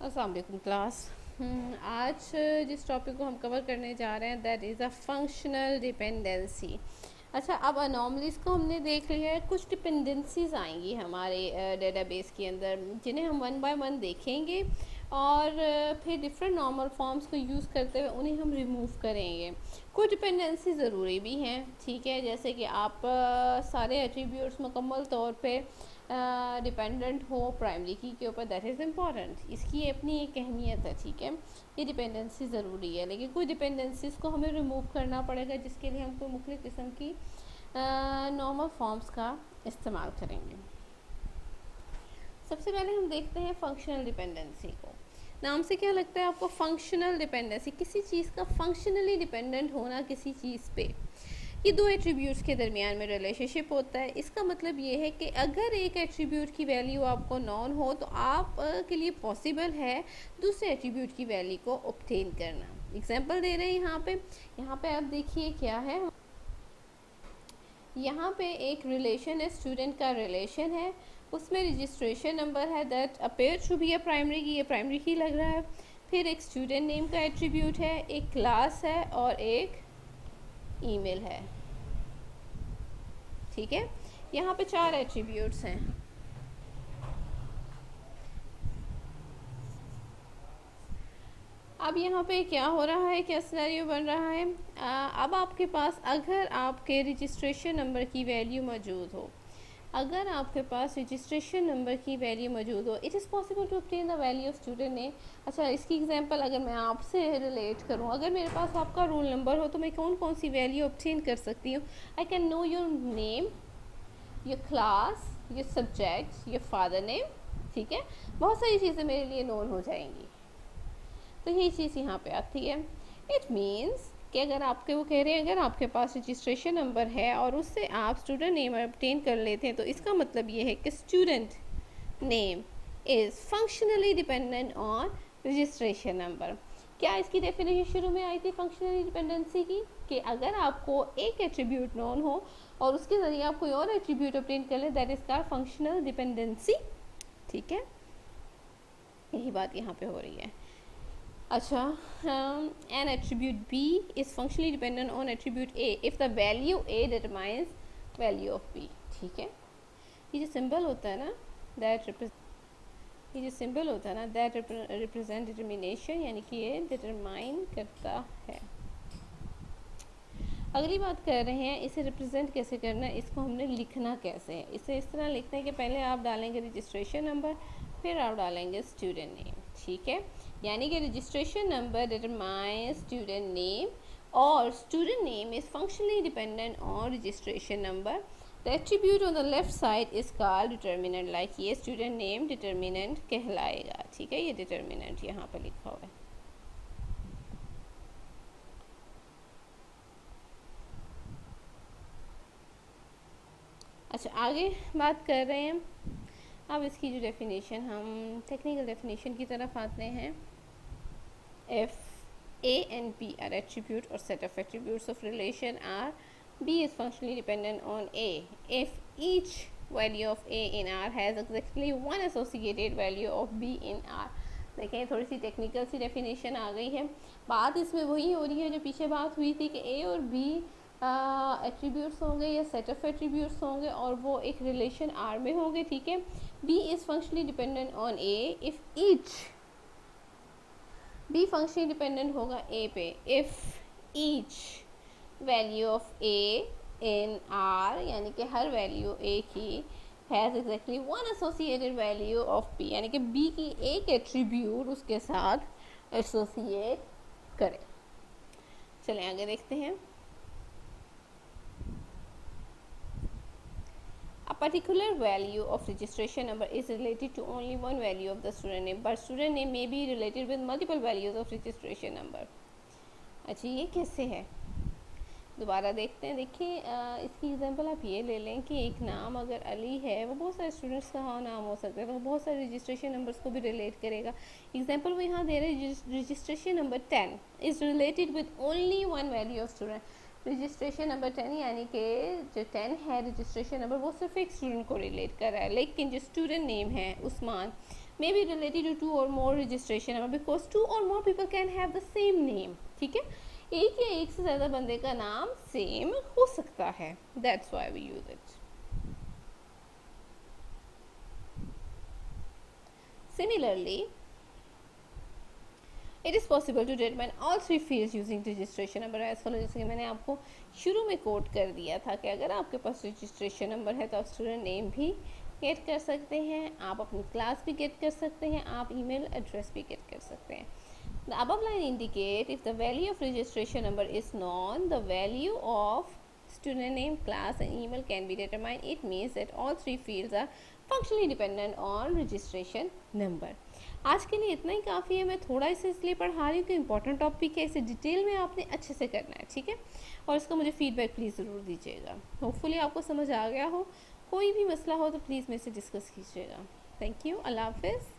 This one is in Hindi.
अस्सलाम वालेकुम क्लास। आज जिस टॉपिक को हम कवर करने जा रहे हैं that is a functional dependency. अच्छा, अब अनोमलीज़ को हमने देख लिया है। कुछ डिपेंडेंसीज आएंगी हमारे डेटाबेस के अंदर जिन्हें हम वन बाय वन देखेंगे और फिर डिफरेंट नॉर्मल फॉर्म्स को यूज़ करते हुए उन्हें हम रिमूव करेंगे। कुछ डिपेंडेंसी ज़रूरी भी हैं, ठीक है, जैसे कि आप सारे एट्रीब्यूट्स मुकम्मल तौर पे डिपेंडेंट हो प्राइमरी की के ऊपर, दैट इज़ इम्पॉर्टेंट। इसकी अपनी एक अहमियत है, ठीक है, ये डिपेंडेंसी ज़रूरी है। लेकिन कुछ डिपेंडेंसीज़ को हमें रिमूव करना पड़ेगा जिसके लिए हम कोई मुख्तलिफ़ किस्म की नॉर्मल फॉर्म्स का इस्तेमाल करेंगे। सबसे पहले हम देखते हैं फंक्शनल डिपेंडेंसी को। नाम से क्या लगता है आपको? फंक्शनल डिपेंडेंसी, किसी चीज़ का फंक्शनली डिपेंडेंट होना किसी चीज़ पे। ये दो एट्रीब्यूट्स के दरमियान में रिलेशनशिप होता है। इसका मतलब ये है कि अगर एक एट्रीब्यूट की वैल्यू आपको नॉन हो तो आप के लिए पॉसिबल है दूसरे एट्रीब्यूट की वैल्यू को ऑब्टेन करना। एग्जांपल दे रहे हैं यहाँ पे आप देखिए क्या है। यहाँ पे एक रिलेशन है, स्टूडेंट का रिलेशन है, उसमें रजिस्ट्रेशन नंबर है that appear to be a primary key, ये प्राइमरी की लग रहा है। फिर एक स्टूडेंट नेम का एट्रीब्यूट है, एक क्लास है और एक ईमेल है, ठीक है। यहाँ पे 4 एट्रीब्यूट्स हैं। अब यहाँ पे क्या हो रहा है, क्या सिनेरियो बन रहा है? अब आपके पास अगर आपके रजिस्ट्रेशन नंबर की वैल्यू मौजूद हो, अगर आपके पास रजिस्ट्रेशन नंबर की वैल्यू मौजूद हो, it is possible to obtain the value of student name. अच्छा, इसकी एग्जांपल अगर मैं आपसे रिलेट करूं, अगर मेरे पास आपका रोल नंबर हो तो मैं कौन कौन सी वैल्यू ऑब्टेन कर सकती हूँ? I can know your name, your class, your subject, your father name, ठीक है। बहुत सारी चीज़ें मेरे लिए नोन हो जाएंगी। तो यही चीज़ यहाँ पे आती है। इट मीन्स कि अगर आपके वो कह रहे हैं अगर आपके पास रजिस्ट्रेशन नंबर है और उससे आप स्टूडेंट नेम ऑब्टेन कर लेते हैं तो इसका मतलब ये है कि student name is functionally dependent on registration number. क्या इसकी डेफिनेशन शुरू में आई थी फंक्शनली डिपेंडेंसी की? कि अगर आपको एक एट्रीब्यूट नोन हो और उसके ज़रिए आप कोई और एट्रीब्यूट ऑब्टेन कर ले, that is called functional dependency, ठीक है। यही बात यहाँ पे हो रही है। अच्छा, an attribute B is functionally dependent on attribute A if the value A determines value of B, ठीक है। ये जो सिंबल होता है ना ये जो सिंबल होता है ना दैट रिप्रेजेंट डिटर्मिनेशन, यानी कि ये डिटरमाइन करता है। अगली बात कर रहे हैं इसे रिप्रेजेंट कैसे करना है, इसको हमने लिखना कैसे है। इसे इस तरह लिखते हैं कि पहले आप डालेंगे रजिस्ट्रेशन नंबर, फिर आप डालेंगे स्टूडेंट नेम, ठीक है। यानी कि registration number determines student name और student name is functionally dependent on registration number. The attribute on the left side is called determinant, like ये स्टूडेंट नेम डिटर्मिनेंट कहलाएगा, ठीक है। ये डिटर्मिनेंट यहाँ पर लिखा हुआ है। अच्छा, आगे बात कर रहे हैं। अब इसकी जो डेफिनेशन, हम टेक्निकल डेफिनेशन की तरफ आते हैं। If A and B are attribute or set of attributes of relation R, B is functionally dependent on A if each value of A in R has exactly one associated value of B in R। देखें, थोड़ी सी टेक्निकल सी डेफिनेशन आ गई है। बात इसमें वही हो रही है जो पीछे बात हुई थी कि A और B एट्रीब्यूट्स होंगे या सेट ऑफ एट्रीब्यूट्स होंगे और वो एक रिलेशन R में होंगे, ठीक है। B is functionally dependent on A if each, B functionally dependent होगा ए पे if each value of A in R, यानी कि हर वैल्यू ए की has exactly one associated value of B, यानी कि बी की एक एट्रीब्यूट उसके साथ एसोसिएट करे। चलें आगे देखते हैं। A particular value of registration number is related to only one value of the student name, but student name may be related with multiple values of registration number। अच्छा, ये कैसे है? दोबारा देखते हैं। देखिए, इसकी एग्जांपल आप ये ले लें कि एक नाम अगर अली है, वो बहुत सारे स्टूडेंट्स का नाम हो सकता है, तो बहुत सारे रजिस्ट्रेशन नंबर्स को भी रिलेट करेगा। एग्जांपल वो यहाँ दे रहे हैं, registration number 10 is related with only one value of student. Registration number 10 यानी कि जो 10 है रजिस्ट्रेशन नंबर, वो सिर्फ एक स्टूडेंट को रिलेट कर रहा है, लेकिन जो स्टूडेंट नेम है Usman, may be related to 2 or more registration number because 2 or more people can have the same name. ठीक है, एक या एक से ज़्यादा बंदे का नाम सेम हो सकता है, that's why we use it. Similarly, it is possible to determine all three fields using registration number as follows. जैसे कि मैंने आपको शुरू में कोट कर दिया था कि अगर आपके पास रजिस्ट्रेशन नंबर है तो आप स्टूडेंट नेम भी गेट कर सकते हैं, आप अपनी क्लास भी गेट कर सकते हैं, आप ईमेल एड्रेस भी गेट कर सकते हैं. The above line indicate if the value of registration number is known, the value of student name, class and email can be determined. It means that all three fields are functionally dependent on registration number. आज के लिए इतना ही काफ़ी है. मैं थोड़ा इसे इसलिए पढ़ा रही हूँ कि इंपॉर्टेंट टॉपिक है, इसे डिटेल में आपने अच्छे से करना है, ठीक है. और इसका मुझे फीडबैक प्लीज़ ज़रूर दीजिएगा. होपफुली आपको समझ आ गया हो. कोई भी मसला हो तो प्लीज़ मेरे से डिस्कस कीजिएगा. Thank you. अल्लाह हाफिज़.